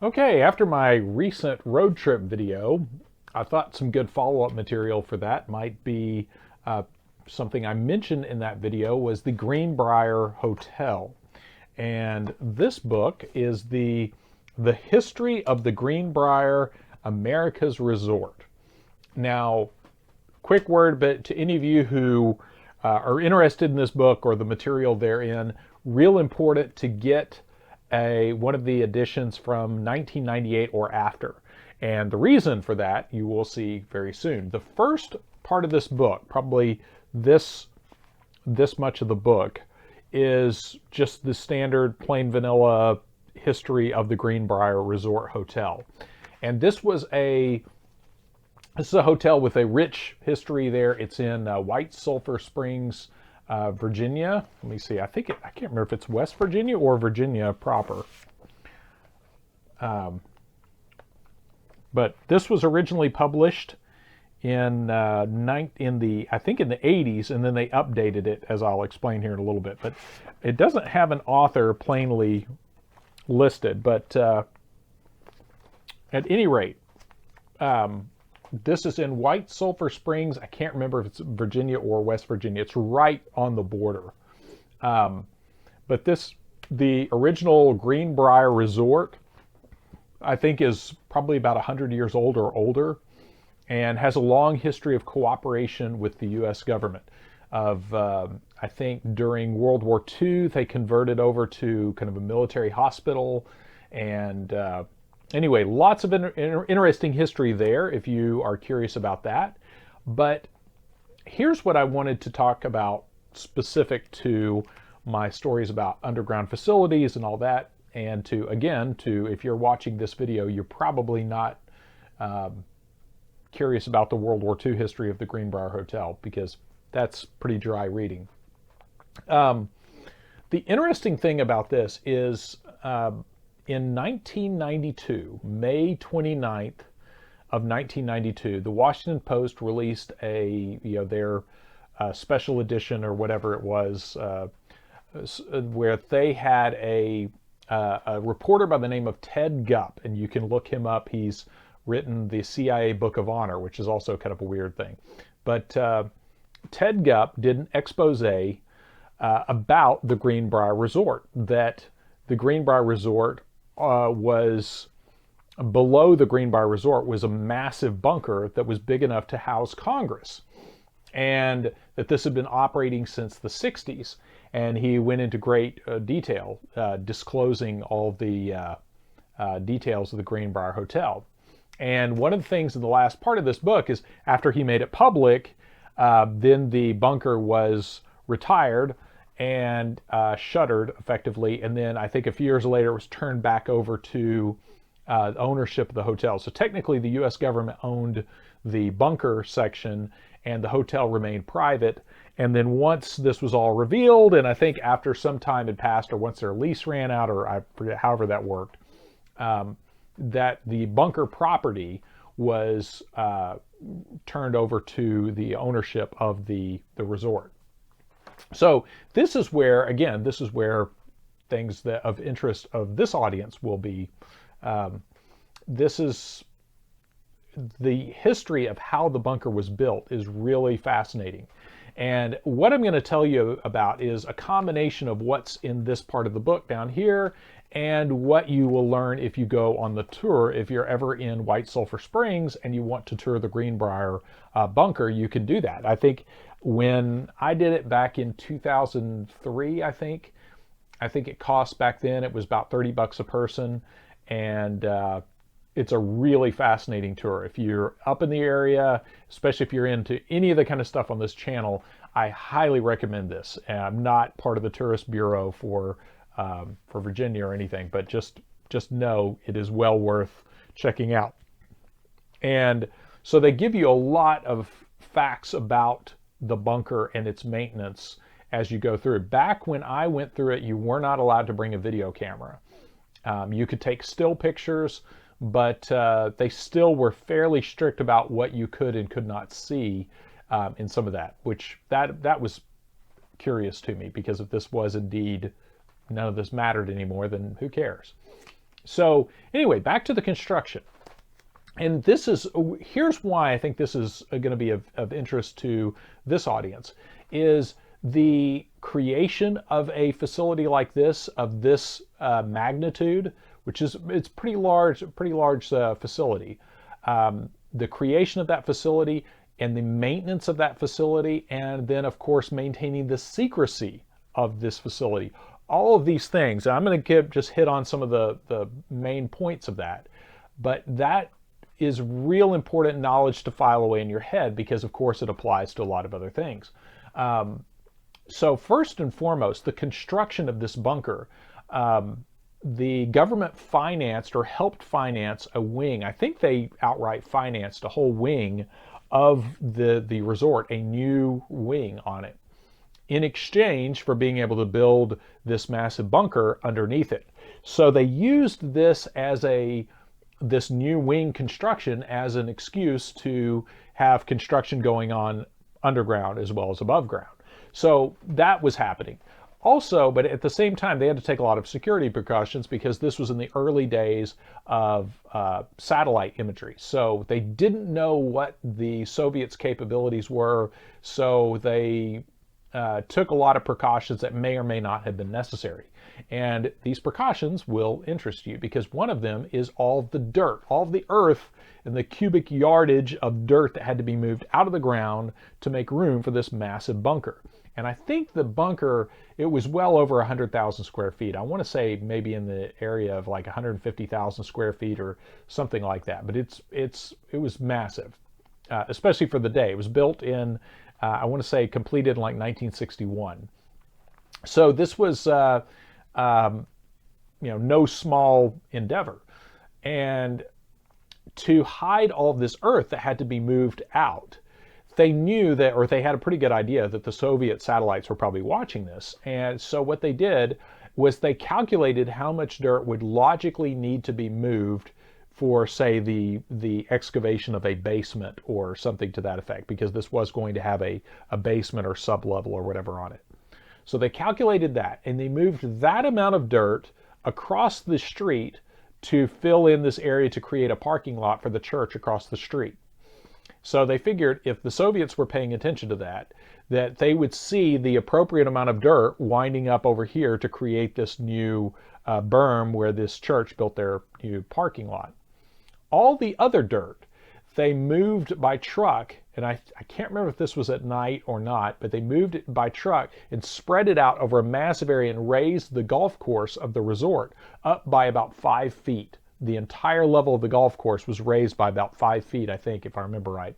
Okay, after my recent road trip video, I thought some good follow-up material for that might be uh, something I mentioned in that video was the Greenbrier Hotel. And this book is the history of the Greenbrier America's Resort. Now, quick word, but to any of you who are interested in this book or the material therein, real important to get one of the editions from 1998 or after. And the reason for that you will see very soon. The first part of this book, probably this this much of the book, is just the standard plain vanilla history of the Greenbrier Resort Hotel. And this is a hotel with a rich history there. It's in White Sulphur Springs, Virginia. Let me see. I can't remember if it's West Virginia or Virginia proper. But this was originally published in the I think in the 80s, and then they updated it, as I'll explain here in a little bit. But it doesn't have an author plainly listed. But at any rate, this is in White Sulphur Springs. I can't remember if it's Virginia or West Virginia. It's right on the border. But the original Greenbrier Resort, I think, is probably about 100 years old or older, and has a long history of cooperation with the U.S. government. I think during World War II, they converted over to kind of a military hospital, and anyway, lots of interesting history there if you are curious about that. But here's what I wanted to talk about specific to my stories about underground facilities and all that. And if you're watching this video, you're probably not curious about the World War II history of the Greenbrier Hotel, because that's pretty dry reading. The interesting thing about this is in 1992, May 29th of 1992, the Washington Post released their special edition or whatever it was, where they had a reporter by the name of Ted Gupp, and you can look him up. He's written the CIA Book of Honor, which is also kind of a weird thing. But Ted Gupp did an expose about the Greenbrier Resort, that the Greenbrier Resort was below the Greenbrier Resort was a massive bunker that was big enough to house Congress, and that this had been operating since the 60s. And he went into great detail, disclosing all the details of the Greenbrier Hotel. And one of the things in the last part of this book is, after he made it public, then the bunker was retired and shuttered effectively. And then I think a few years later, it was turned back over to ownership of the hotel. So technically, the U.S. government owned the bunker section, and the hotel remained private. And then once this was all revealed, and I think after some time had passed, or once their lease ran out, or I forget, however that worked, that the bunker property was turned over to the ownership of the resort. So this is where things that of interest of this audience will be. This is the history of how the bunker was built is really fascinating. And what I'm going to tell you about is a combination of what's in this part of the book down here and what you will learn if you go on the tour. If you're ever in White Sulphur Springs and you want to tour the Greenbrier bunker, you can do that. I think when I did it back in 2003, I think it cost back then, it was about $30 a person. And it's a really fascinating tour. If you're up in the area, especially if you're into any of the kind of stuff on this channel, I highly recommend this. And I'm not part of the tourist bureau for Virginia or anything, but just know it is well worth checking out. And so they give you a lot of facts about the bunker and its maintenance as you go through it. Back when I went through it, you were not allowed to bring a video camera. You could take still pictures, but they still were fairly strict about what you could and could not see in some of that, which that was curious to me, because if this was indeed, none of this mattered anymore, then who cares? So anyway, back to the construction. And here's why I think this is going to be of interest to this audience, is the creation of a facility like this, of this magnitude, it's pretty large facility. The creation of that facility and the maintenance of that facility, and then of course maintaining the secrecy of this facility. All of these things, and I'm going to just hit on some of the main points of that, but that is real important knowledge to file away in your head, because of course it applies to a lot of other things. So first and foremost, the construction of this bunker, the government financed or helped finance a wing. I think they outright financed a whole wing of the resort, a new wing on it, in exchange for being able to build this massive bunker underneath it. So they used this new wing construction as an excuse to have construction going on underground as well as above ground. So that was happening. Also, but at the same time, they had to take a lot of security precautions, because this was in the early days of satellite imagery. So they didn't know what the Soviets' capabilities were, so they took a lot of precautions that may or may not have been necessary. And these precautions will interest you, because one of them is all of the dirt, all of the earth and the cubic yardage of dirt that had to be moved out of the ground to make room for this massive bunker. And I think the bunker, it was well over 100,000 square feet. I want to say maybe in the area of like 150,000 square feet or something like that. But it was massive, especially for the day. It was built in, I want to say completed in like 1961. So this was, no small endeavor. And to hide all of this earth that had to be moved out, they knew that, or they had a pretty good idea that the Soviet satellites were probably watching this. And so what they did was they calculated how much dirt would logically need to be moved for, say, the excavation of a basement or something to that effect, because this was going to have a basement or sublevel or whatever on it. So they calculated that, and they moved that amount of dirt across the street to fill in this area to create a parking lot for the church across the street. So they figured if the Soviets were paying attention to that they would see the appropriate amount of dirt winding up over here to create this new berm where this church built their new parking lot. All the other dirt they moved by truck, and I can't remember if this was at night or not, but they moved it by truck and spread it out over a massive area and raised the golf course of the resort up by about 5 feet. The entire level of the golf course was raised by about 5 feet, I think, if I remember right.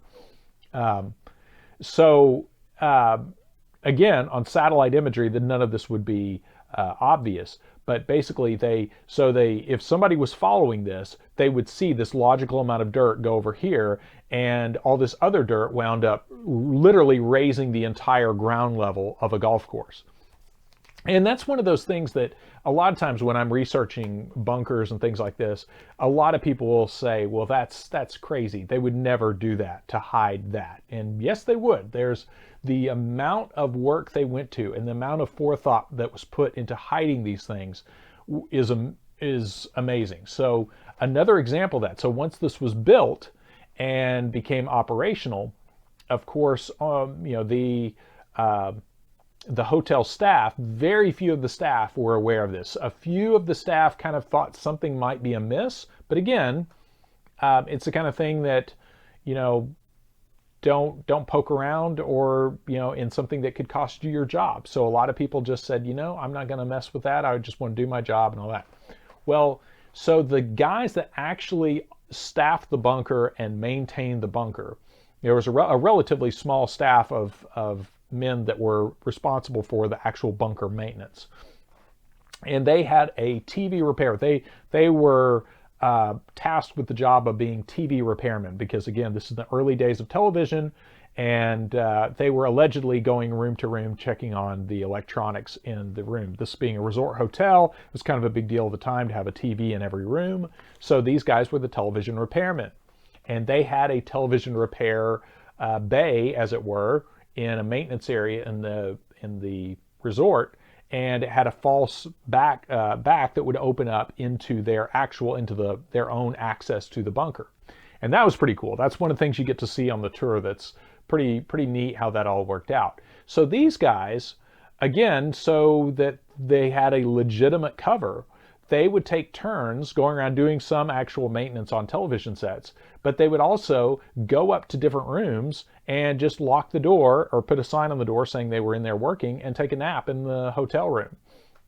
Again, on satellite imagery, then none of this would be obvious. But basically, if somebody was following this, they would see this logical amount of dirt go over here, and all this other dirt wound up literally raising the entire ground level of a golf course. And that's one of those things that a lot of times when I'm researching bunkers and things like this, a lot of people will say, well, that's crazy. They would never do that to hide that. And yes, they would. There's the amount of work they went to and the amount of forethought that was put into hiding these things is amazing. So another example of that. So once this was built and became operational, of course, the hotel staff, very few of the staff were aware of this. A few of the staff kind of thought something might be amiss, but again, it's the kind of thing that, don't poke around or, in something that could cost you your job. So a lot of people just said, I'm not going to mess with that. I just want to do my job and all that. Well, so the guys that actually staffed the bunker and maintained the bunker, there was a relatively small staff of men that were responsible for the actual bunker maintenance. And they had a TV repair. They were tasked with the job of being TV repairmen, because again, this is the early days of television, and they were allegedly going room to room checking on the electronics in the room. This being a resort hotel, it was kind of a big deal at the time to have a TV in every room. So these guys were the television repairmen, and they had a television repair bay, as it were, in a maintenance area in the resort, and it had a false back that would open up into their own access to the bunker. And that was pretty cool. That's one of the things you get to see on the tour. That's pretty neat how that all worked out. So these guys, again, so that they had a legitimate cover, they would take turns going around doing some actual maintenance on television sets, but they would also go up to different rooms and just lock the door or put a sign on the door saying they were in there working and take a nap in the hotel room.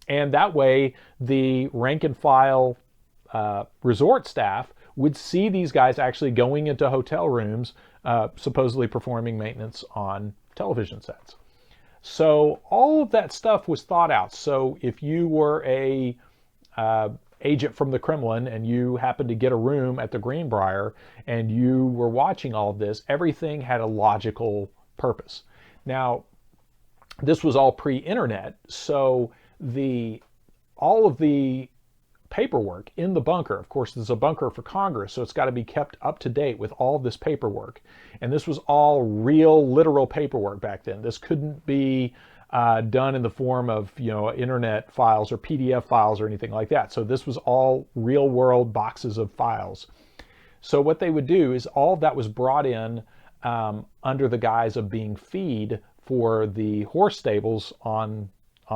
And that way, the rank and file resort staff would see these guys actually going into hotel rooms, supposedly performing maintenance on television sets. So all of that stuff was thought out. So if you were a agent from the Kremlin and you happened to get a room at the Greenbrier and you were watching all of this, everything had a logical purpose. Now, this was all pre-internet, so all of the paperwork in the bunker, of course, there's a bunker for Congress, so it's got to be kept up to date with all this paperwork. And this was all real, literal paperwork back then. This couldn't be done in the form of, internet files or PDF files or anything like that. So this was all real world boxes of files. So what they would do is all of that was brought in under the guise of being feed for the horse stables on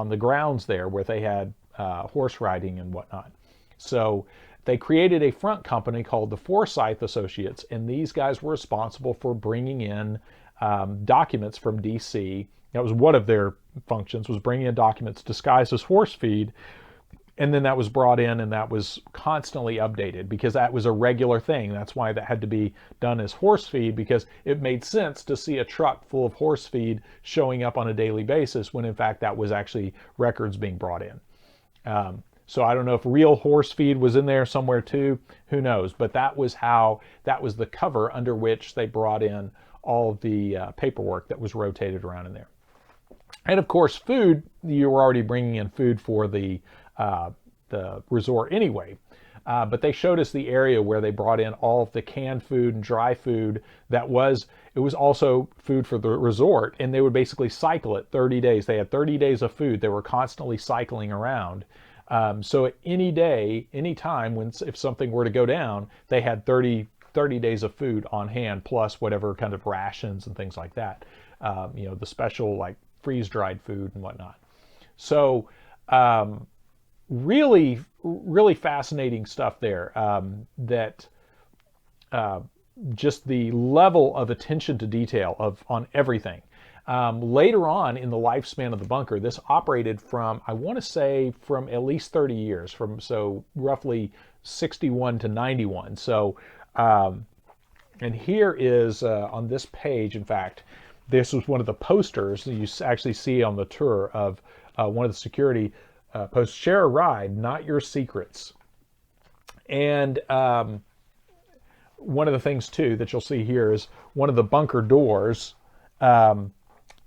the grounds there where they had horse riding and whatnot. So they created a front company called the Forsyth Associates, and these guys were responsible for bringing in documents from DC. That was one of their functions, was bringing in documents disguised as horse feed, and then that was brought in and that was constantly updated because that was a regular thing. That's why that had to be done as horse feed, because it made sense to see a truck full of horse feed showing up on a daily basis when in fact that was actually records being brought in. So I don't know if real horse feed was in there somewhere too, who knows, but that was the cover under which they brought in all of the paperwork that was rotated around in there. And of course, food, you were already bringing in food for the resort anyway. But they showed us the area where they brought in all of the canned food and dry food it was also food for the resort, and they would basically cycle it 30 days. They had 30 days of food. They were constantly cycling around. So at any day, any time, if something were to go down, they had 30 days of food on hand, plus whatever kind of rations and things like that. The special like freeze-dried food and whatnot. So really, really fascinating stuff there. Just the level of attention to detail on everything. Later on in the lifespan of the bunker, this operated from, I want to say, from at least 30 years, so roughly 61 to 91. So, and here is on this page, in fact, this was one of the posters that you actually see on the tour of one of the security posts, "Share a ride, not your secrets." And one of the things too that you'll see here is one of the bunker doors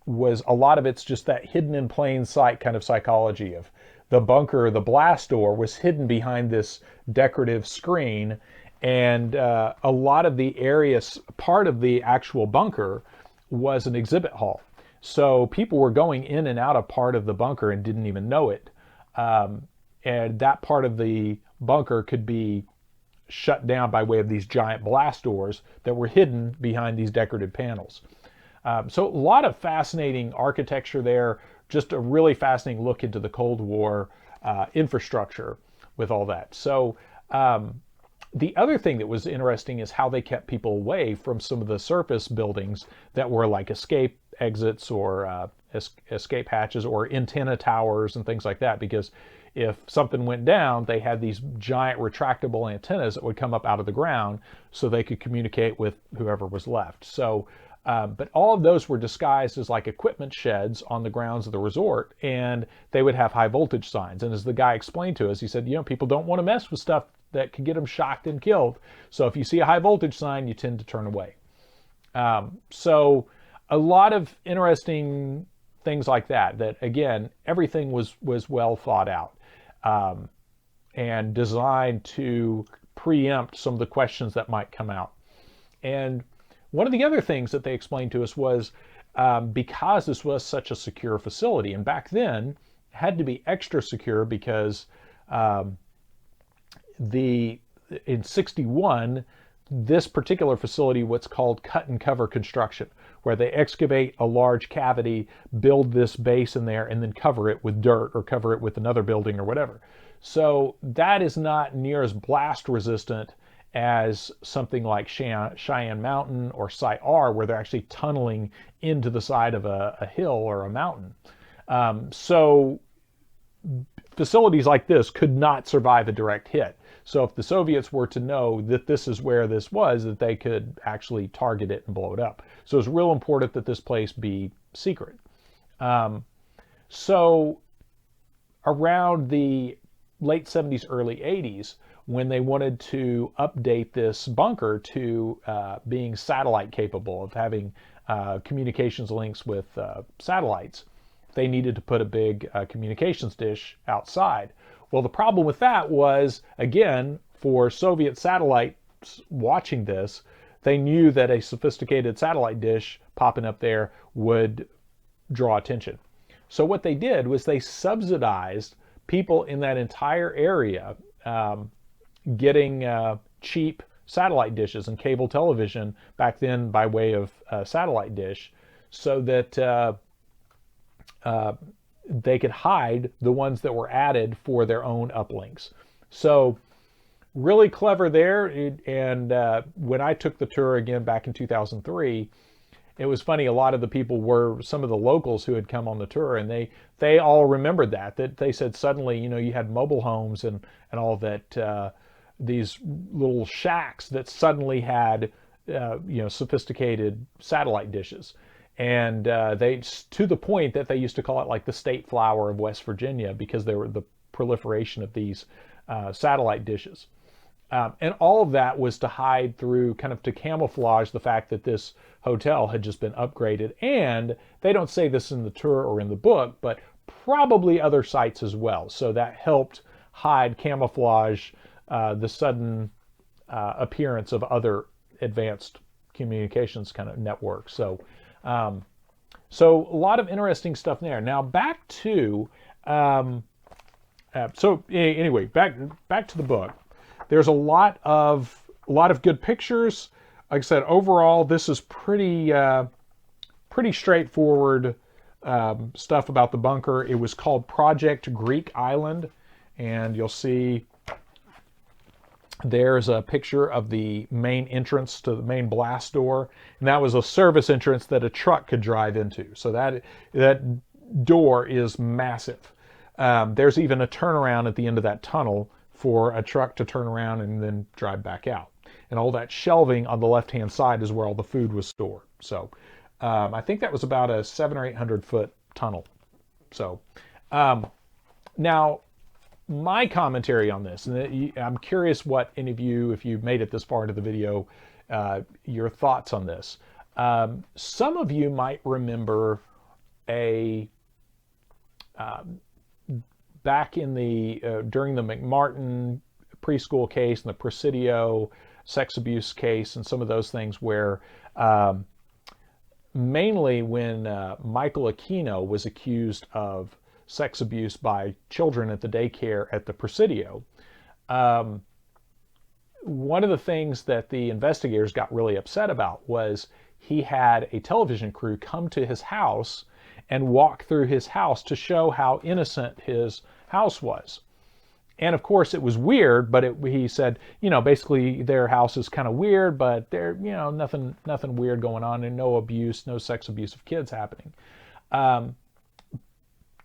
was a lot of it's just that hidden in plain sight kind of psychology of the bunker. The blast door was hidden behind this decorative screen, and a lot of the areas, part of the actual bunker was an exhibit hall. So people were going in and out of part of the bunker and didn't even know it. And that part of the bunker could be shut down by way of these giant blast doors that were hidden behind these decorative panels. So a lot of fascinating architecture there, just a really fascinating look into the Cold War infrastructure with all that. So the other thing that was interesting is how they kept people away from some of the surface buildings that were like escape exits or escape hatches or antenna towers and things like that, because if something went down, they had these giant retractable antennas that would come up out of the ground so they could communicate with whoever was left. So, but all of those were disguised as like equipment sheds on the grounds of the resort, and they would have high voltage signs. And as the guy explained to us, he said, people don't want to mess with stuff that could get them shocked and killed. So if you see a high voltage sign, you tend to turn away. So a lot of interesting things like that again, everything was well thought out and designed to preempt some of the questions that might come out. And one of the other things that they explained to us was because this was such a secure facility, and back then had to be extra secure because um, in 61, this particular facility, what's called cut and cover construction, where they excavate a large cavity, build this base in there, and then cover it with dirt or cover it with another building or whatever. So that is not near as blast resistant as something like Cheyenne Mountain or Site R, where they're actually tunneling into the side of a hill or a mountain. So facilities like this could not survive a direct hit. So if the Soviets were to know that this is where this was, that they could actually target it and blow it up. So it's real important that this place be secret. So around the late 70s, early 80s, when they wanted to update this bunker to being satellite capable, of having communications links with satellites, they needed to put a big communications dish outside. Well, the problem with that was, again, for Soviet satellites watching this, they knew that a sophisticated satellite dish popping up there would draw attention. So what they did was they subsidized people in that entire area getting cheap satellite dishes and cable television back then by way of satellite dish, so that they could hide the ones that were added for their own uplinks. So really clever there. And when I took the tour again back in 2003, it was funny. A lot of the people were some of the locals who had come on the tour, and they all remembered that they said suddenly, you had mobile homes and all that, these little shacks that suddenly had sophisticated satellite dishes. And they, to the point that they used to call it like the state flower of West Virginia, because there were the proliferation of these satellite dishes. And all of that was to hide through, kind of to camouflage the fact that this hotel had just been upgraded. And they don't say this in the tour or in the book, but probably other sites as well. So that helped camouflage the sudden appearance of other advanced communications kind of networks. So a lot of interesting stuff there. Now back to anyway, back to the book. There's a lot of good pictures. Like I said, overall, this is pretty straightforward stuff about the bunker. It was called Project Greek Island, and you'll see there's a picture of the main entrance to the main blast door, and that was a service entrance that a truck could drive into. So that door is massive. There's even a turnaround at the end of that tunnel for a truck to turn around and then drive back out. And all that shelving on the left-hand side is where all the food was stored. So I think that was about a 700 or 800 foot tunnel. So now my commentary on this, and I'm curious what any of you, if you've made it this far into the video, your thoughts on this. Some of you might remember back in during the McMartin preschool case and the Presidio sex abuse case and some of those things, where mainly when Michael Aquino was accused of sex abuse by children at the daycare at the Presidio, one of the things that the investigators got really upset about was he had a television crew come to his house and walk through his house to show how innocent his house was. And of course it was weird, but he said, basically their house is kind of weird, but there, nothing weird going on, and no abuse, no sex abuse of kids happening.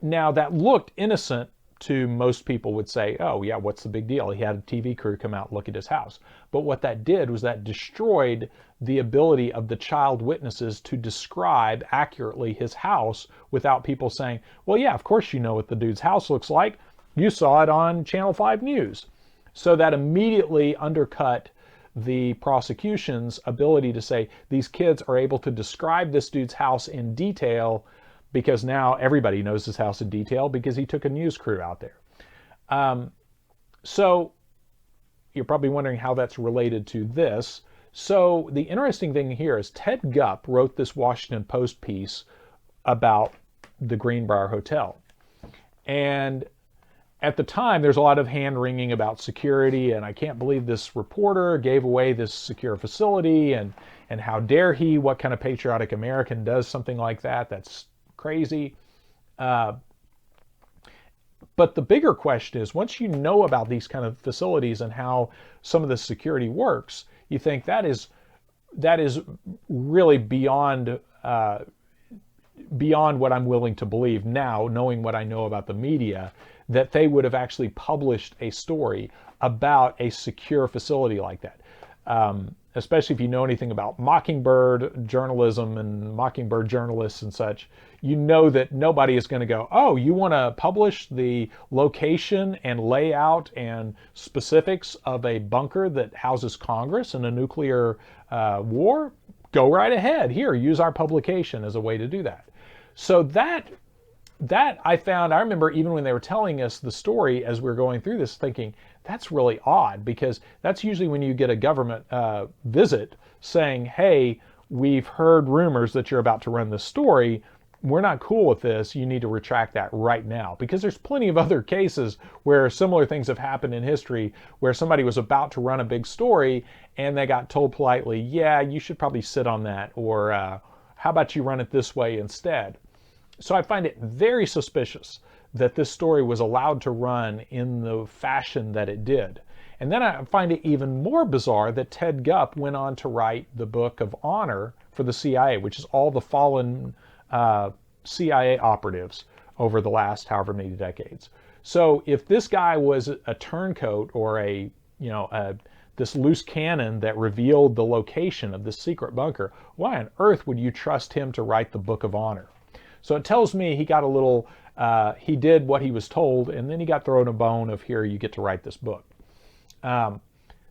Now that looked innocent to most people, would say, oh yeah, what's the big deal? He had a TV crew come out and look at his house. But what that did was that destroyed the ability of the child witnesses to describe accurately his house without people saying, well, yeah, of course you know what the dude's house looks like. You saw it on Channel 5 News. So that immediately undercut the prosecution's ability to say these kids are able to describe this dude's house in detail, because now everybody knows his house in detail because he took a news crew out there. So you're probably wondering how that's related to this. So the interesting thing here is Ted Gupp wrote this Washington Post piece about the Greenbrier Hotel. And at the time, there's a lot of hand-wringing about security, and I can't believe this reporter gave away this secure facility, and how dare he? What kind of patriotic American does something like that? That's crazy. Uh, but the bigger question is, once you know about these kind of facilities and how some of the security works, you think that is really beyond what I'm willing to believe now, knowing what I know about the media, that they would have actually published a story about a secure facility like that. Especially if you know anything about Mockingbird journalism and Mockingbird journalists and such, you know that nobody is going to go, oh, you want to publish the location and layout and specifics of a bunker that houses Congress in a nuclear war? Go right ahead. Here, use our publication as a way to do that. So that I found, I remember even when they were telling us the story as we were going through this, thinking, that's really odd, because that's usually when you get a government visit saying, hey, we've heard rumors that you're about to run this story. We're not cool with this. You need to retract that right now. Because there's plenty of other cases where similar things have happened in history, where somebody was about to run a big story and they got told politely, yeah, you should probably sit on that, or how about you run it this way instead? So I find it very suspicious that this story was allowed to run in the fashion that it did. And then I find it even more bizarre that Ted Gupp went on to write the Book of Honor for the CIA, which is all the fallen CIA operatives over the last however many decades. So if this guy was a turncoat or this loose cannon that revealed the location of this secret bunker, why on earth would you trust him to write the Book of Honor? So it tells me he got a little, he did what he was told, and then he got thrown a bone of, here, you get to write this book.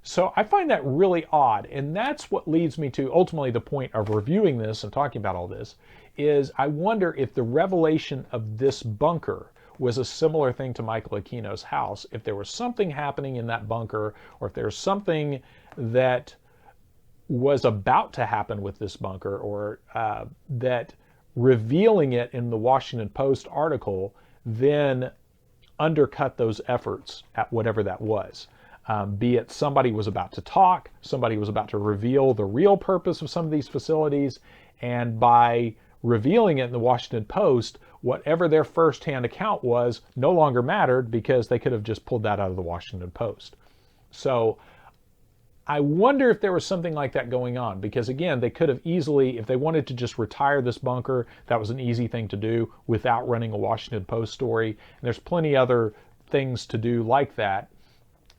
So I find that really odd, and that's what leads me to ultimately the point of reviewing this and talking about all this, is I wonder if the revelation of this bunker was a similar thing to Michael Aquino's house. If there was something happening in that bunker, or if there's something that was about to happen with this bunker, or that revealing it in the Washington Post article then undercut those efforts at whatever that was. Be it somebody was about to talk, somebody was about to reveal the real purpose of some of these facilities, and by revealing it in the Washington Post, whatever their first-hand account was no longer mattered, because they could have just pulled that out of the Washington Post. So I wonder if there was something like that going on, because again, they could have easily, if they wanted to just retire this bunker, that was an easy thing to do without running a Washington Post story. And there's plenty other things to do like that.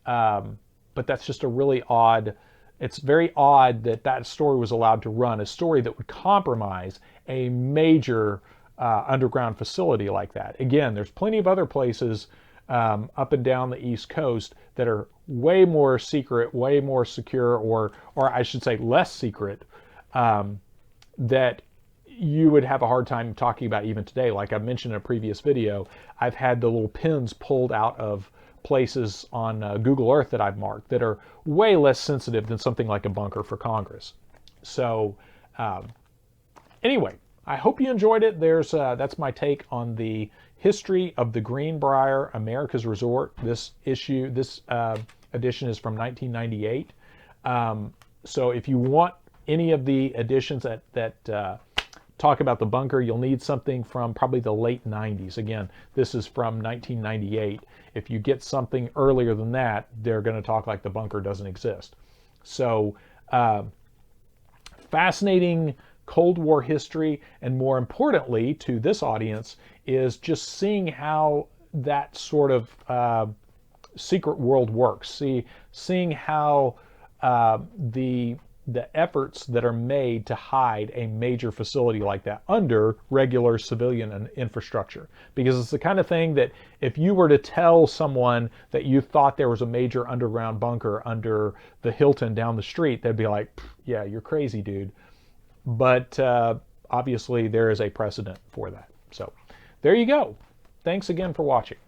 But that's just a really odd, it's very odd that that story was allowed to run, a story that would compromise a major underground facility like that. Again, there's plenty of other places up and down the East Coast that are way more secret, way more secure, or I should say less secret, that you would have a hard time talking about even today. Like I mentioned in a previous video, I've had the little pins pulled out of places on Google Earth that I've marked that are way less sensitive than something like a bunker for Congress. So anyway, I hope you enjoyed it. That's my take on the history of the Greenbrier, America's Resort. This edition is from 1998. So if you want any of the editions that talk about the bunker, you'll need something from probably the late 90s. Again, this is from 1998. If you get something earlier than that, they're going to talk like the bunker doesn't exist. So fascinating Cold War history, and more importantly to this audience is just seeing how that sort of secret world works. Seeing how the efforts that are made to hide a major facility like that under regular civilian infrastructure. Because it's the kind of thing that if you were to tell someone that you thought there was a major underground bunker under the Hilton down the street, they'd be like, yeah, you're crazy, dude. But obviously there is a precedent for that. So there you go. Thanks again for watching.